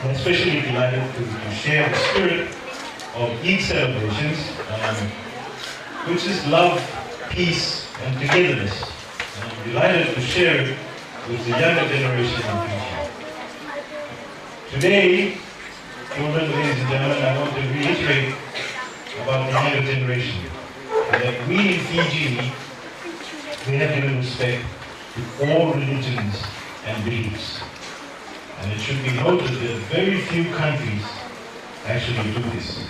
I'm especially delighted to share the spirit of Eid celebrations, which is love, peace, and togetherness. And I'm delighted to share it with the younger generation in Fiji. Today, children, ladies and gentlemen, I want to reiterate about the younger generation that we in Fiji, we have given respect to all religions and beliefs. And it should be noted that very few countries actually do this.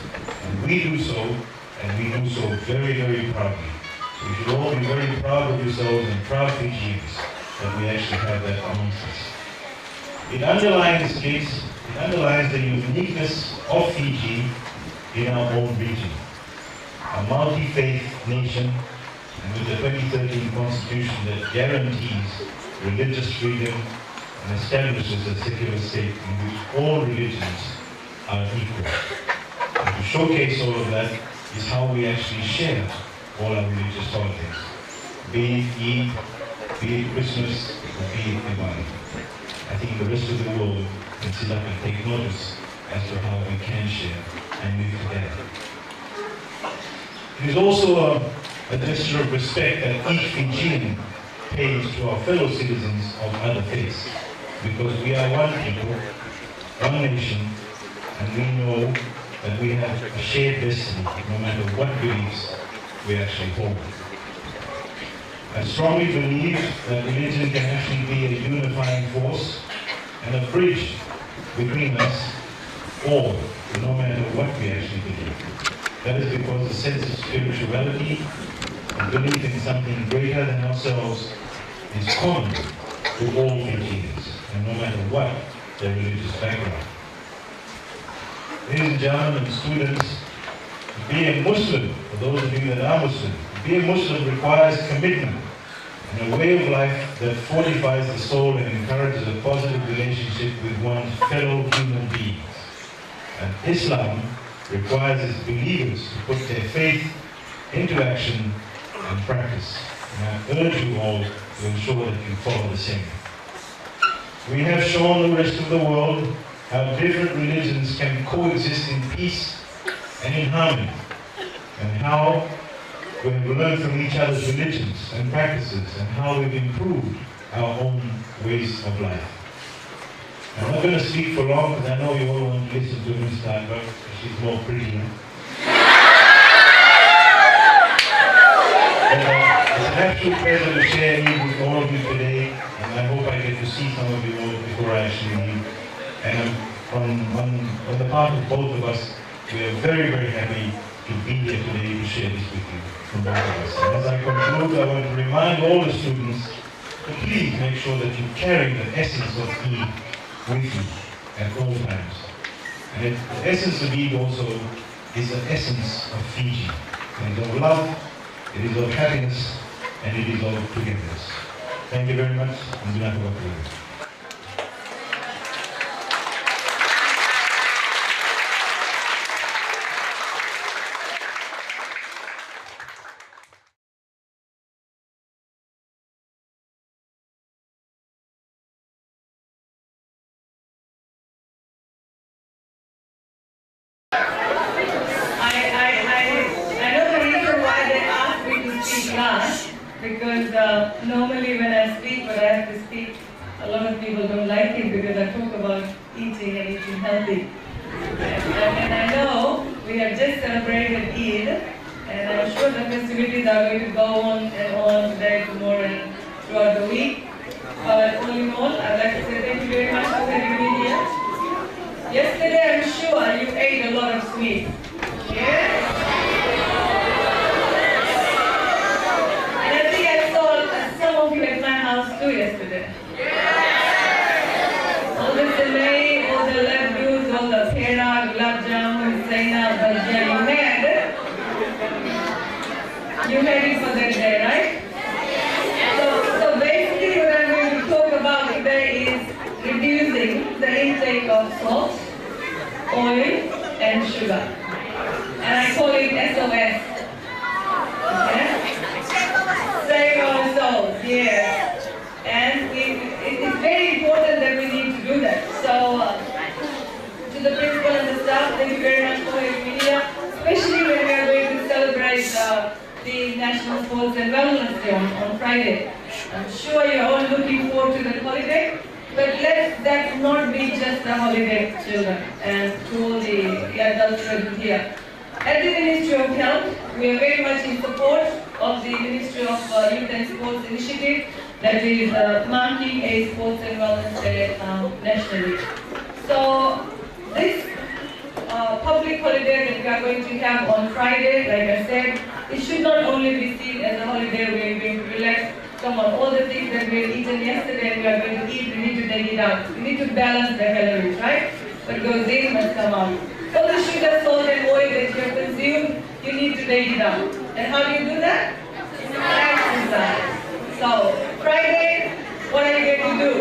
And we do so, and we do so very, very proudly. So we should all be very proud of yourselves and proud Fijians that we actually have that amongst us. It underlines the uniqueness of Fiji in our own region. A multi-faith nation, and with the 2013 constitution that guarantees religious freedom and establishes a secular state in which all religions are equal. And to showcase all of that is how we actually share all our religious holidays, be it Eid, be it Christmas, or be it Diwali. I think the rest of the world can sit up and take notice as to how we can share and live together. It is also a gesture of respect that each Fijian pays to our fellow citizens of other faiths, because we are one people, one nation, and we know that we have a shared destiny no matter what beliefs we actually hold. I strongly believe that religion can actually be a unifying force and a bridge between us all, no matter what we actually believe. That is because the sense of spirituality and belief in something greater than ourselves is common to all Fijians, and no matter what their religious background. Ladies and gentlemen and students, being a Muslim, for those of you that are Muslim, being Muslim requires commitment and a way of life that fortifies the soul and encourages a positive relationship with one's fellow human beings. And Islam requires its believers to put their faith into action and practice. And I urge you all to ensure that you follow the same. We have shown the rest of the world how different religions can coexist in peace and in harmony, and how we have learned from each other's religions and practices, and how we've improved our own ways of life. I'm not going to speak for long because I know you all want to listen to Ms. Steinberg, because she's more pretty. It's an absolute pleasure to share Eid with all of you today, and I hope I get to see some of you all before I actually leave. And on the part of both of us, we are very, very happy to be here today to share this with you from both of us. And as I conclude, I want to remind all the students to please make sure that you carry the essence of Eid with you at all times. And the essence of Eid also is the essence of Fiji. It is of love, it is of happiness, and it is of togetherness. Thank you very much, and do not go away. Because normally when I speak, but I have to speak, a lot of people don't like it because I talk about eating and eating healthy. And I know we have just celebrated Eid, and I'm sure the festivities are going to go on and on today, tomorrow, and throughout the week. But all in all, I'd like to say thank you very much for having me here. Yesterday, I'm sure you ate a lot of sweets. Yes? Yesterday. All the salami, all the laddus, all the pera, gulab jamun, saina, bhajia, you had it for that day, right? So basically what I'm going to talk about today is reducing the intake of salt, oil, and sugar. And I call it SOS. Okay? Save on salt, yes. And it is very important that we need to do that. So the principal and the staff, thank you very much for your media, especially when we are going to celebrate the National Sports and Wellness Day on Friday. I'm sure you're all looking forward to the holiday, but let that not be just a holiday, children, and to all the adults present here. At the Ministry of Health, we are very much in support of the Ministry of Youth and Sports initiative that is marking a Sports and Wellness Day nationally. So this public holiday that we are going to have on Friday, like I said, it should not only be seen as a holiday where we're going to relax. Come on, all the things that we had eaten yesterday and we are going to eat, we need to take it out. We need to balance the calories, right? What goes in must come out. All the sugar, salt and oil that you have consumed, you need to take it out. And how do you do that? Exercise. So, Friday, what are you going to do?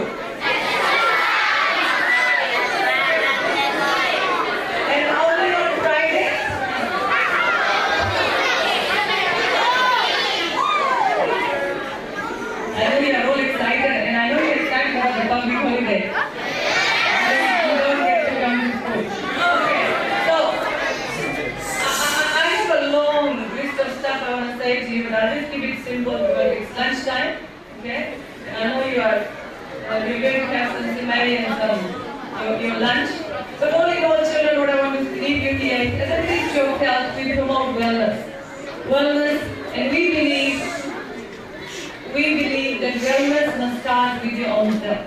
And only on Friday? I know you are all excited, and I know you're excited about the public holiday. You don't get to come to school. Okay, so I have a long list of stuff I want to say to you, but I'll just keep it simple because it's lunchtime. Okay, and I know you're going to have some simari and your lunch. But all in all, children, what I want to leave you here is, as a Ministry of Health, we promote wellness, and we believe that wellness must start with your own self.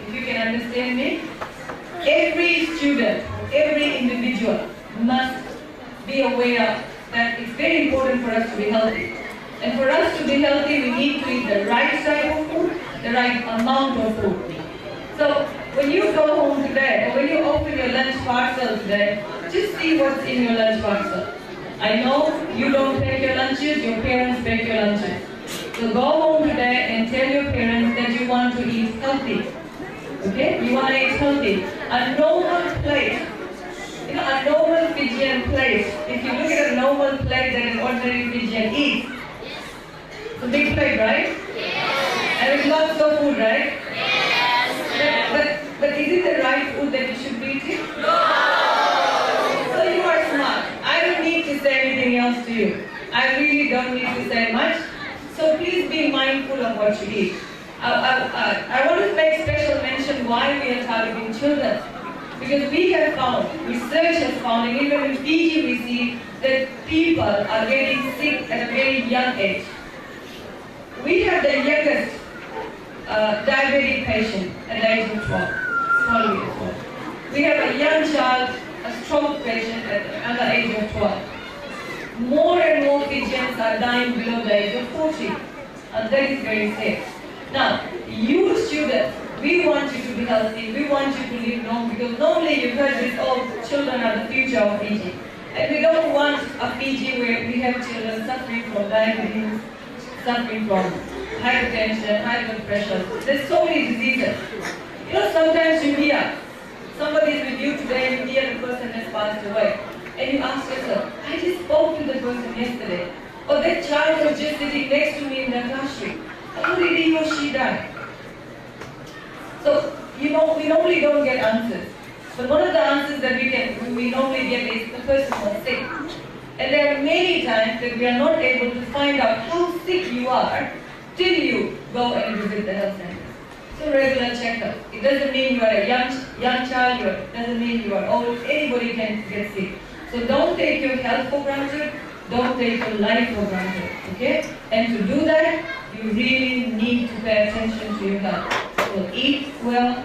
If you can understand me, every student, every individual must be aware that it's very important for us to be healthy. And for us to be healthy, we need to eat the right type of food, the right amount of food. So when you go home today, or when you open your lunch parcel today, just see what's in your lunch parcel. I know you don't pack your lunches, your parents pack your lunches. So go home today and tell your parents that you want to eat healthy. Okay? You want to eat healthy. A normal plate, a normal Fijian plate, if you look at a normal plate that an ordinary Fijian eats, it's a big plate, right? Yes. And it's lots of food, right? Yes. But is it the right food that you should be eating? No. So you are smart. I don't need to say anything else to you. I really don't need to say much. So please be mindful of what you eat. I want to make special mention why we are targeting children. Because we have found, research has found, and even in Fiji we see that people are getting sick at a very young age. We have the youngest diabetic patient at the age of 12 years old. We have a young child, a stroke patient at the age of 12. More and more Fijians are dying below the age of 40, and that is very sad. Now, you students, we want you to be healthy, we want you to live long, because normally you've heard this, oh, children are the future of Fiji. And we don't want a Fiji where we have children suffering from diabetes, suffering from hypertension, high blood pressure. There's so many diseases. Sometimes you hear, somebody is with you today, you hear the person has passed away. And you ask yourself, I just spoke to the person yesterday. Or that child was just sitting next to me in the classroom. How did he or she die? So, we normally don't get answers. But one of the answers that we normally get is the person was sick. And there are many times that we are not able to find out how sick you are till you go and visit the health center. So regular checkup. It doesn't mean you are a young child, it doesn't mean you are old, anybody can get sick. So don't take your health for granted, don't take your life for granted, okay? And to do that, you really need to pay attention to your health. So eat well,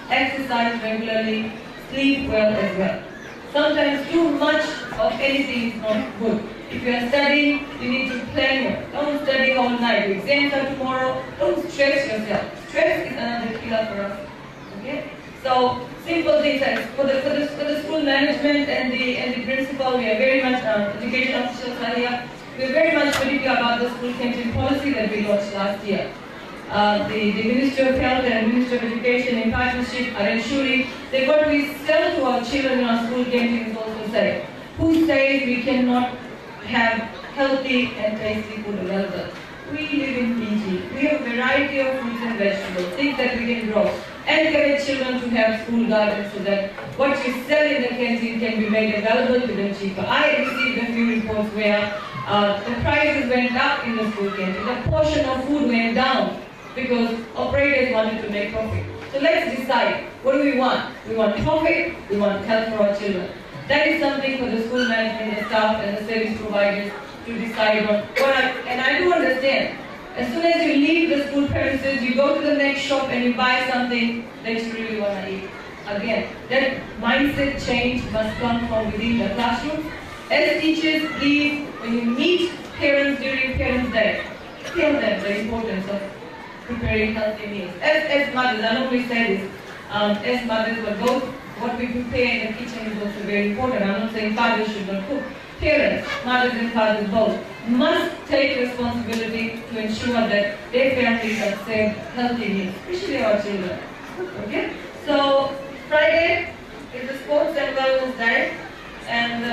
exercise regularly, sleep well as well. Sometimes too much of anything is not good. If you are studying, you need to plan it. Don't study all night. Your exams are tomorrow. Don't stress yourself. Stress is another killer for us. Okay? So simple things like for the school management and the principal, we are very much education officials are here. We are very much particular about the school canteen policy that we launched last year. The Ministry of Health and Ministry of Education in partnership are ensuring that what we sell to our children in our school canteen is also safe. Who says we cannot have healthy and tasty food available? We live in Fiji. We have a variety of fruits and vegetables, things that we can grow. Encourage children to have school gardens so that what you sell in the canteen can be made available to them cheaper. I received a few reports where the prices went up in the school canteen. The portion of food went down because operators wanted to make profit. So let's decide, what do we want? We want profit, we want health for our children. That is something for the school management, the staff and the service providers to decide on. And I do understand, as soon as you leave the school premises, you go to the next shop and you buy something that you really want to eat. Again, that mindset change must come from within the classroom. As teachers, please, when you meet parents during Parents' Day, tell them the importance of preparing healthy meals. As mothers, I normally say this, as mothers, but both what we prepare in the kitchen is also very important. I'm not saying fathers should not cook. Parents, mothers and fathers both, must take responsibility to ensure that their families are served healthy meals, especially our children. Okay? So, Friday is the Sports and Wellness Day, and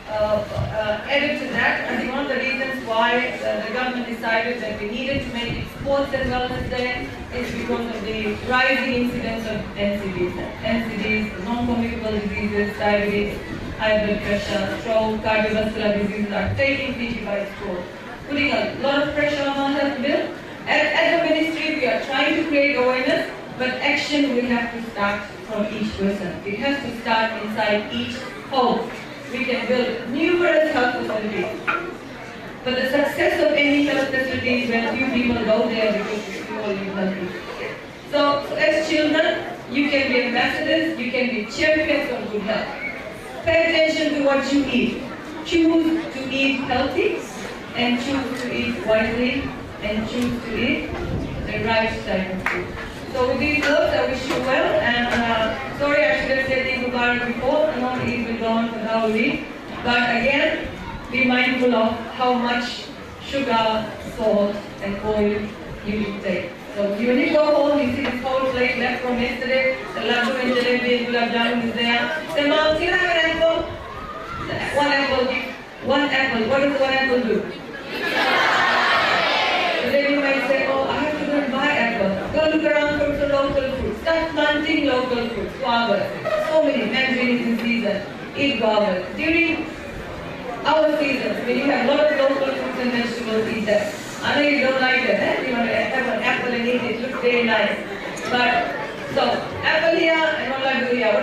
added to that, I think one of the reasons why the government decided that we needed to make it Sports and Wellness Day is because of the rising incidence of NCDs, non-communicable diseases, diabetes, high blood pressure, stroke, cardiovascular diseases are taking Fiji by storm, putting a lot of pressure on our health bill. As a ministry, we are trying to create awareness, but action will have to start from each person. It has to start inside each home. We can build numerous health facilities. But the success of any health facility is when few people go there because we all live healthy. So as children, you can be ambassadors, you can be champions of good health. Pay attention to what you eat. Choose to eat healthy, and choose to eat wisely, and choose to eat the right type of food. So with these words, I wish you well, and sorry I should have said Eid Mubarak before, I know Eid will go on for the whole week, but again, be mindful of how much sugar, salt, and oil you intake. So when you go home, you see this whole plate left from yesterday, the laddu and jalebi and gulab jamun is there. Say, Mom, can I have an apple? One apple. One apple. What does one apple do? So then you might say, oh, I have to go and buy apple. Go look around for some local fruits. Start planting local fruits, guavas. So many mandarins in season. Eat guavas. During our seasons, when you have a lot of local fruits and vegetables, eat that. I know you don't like that, eh? You want to have an apple and eat it, looks very nice. But, so, apple here and one laddu here.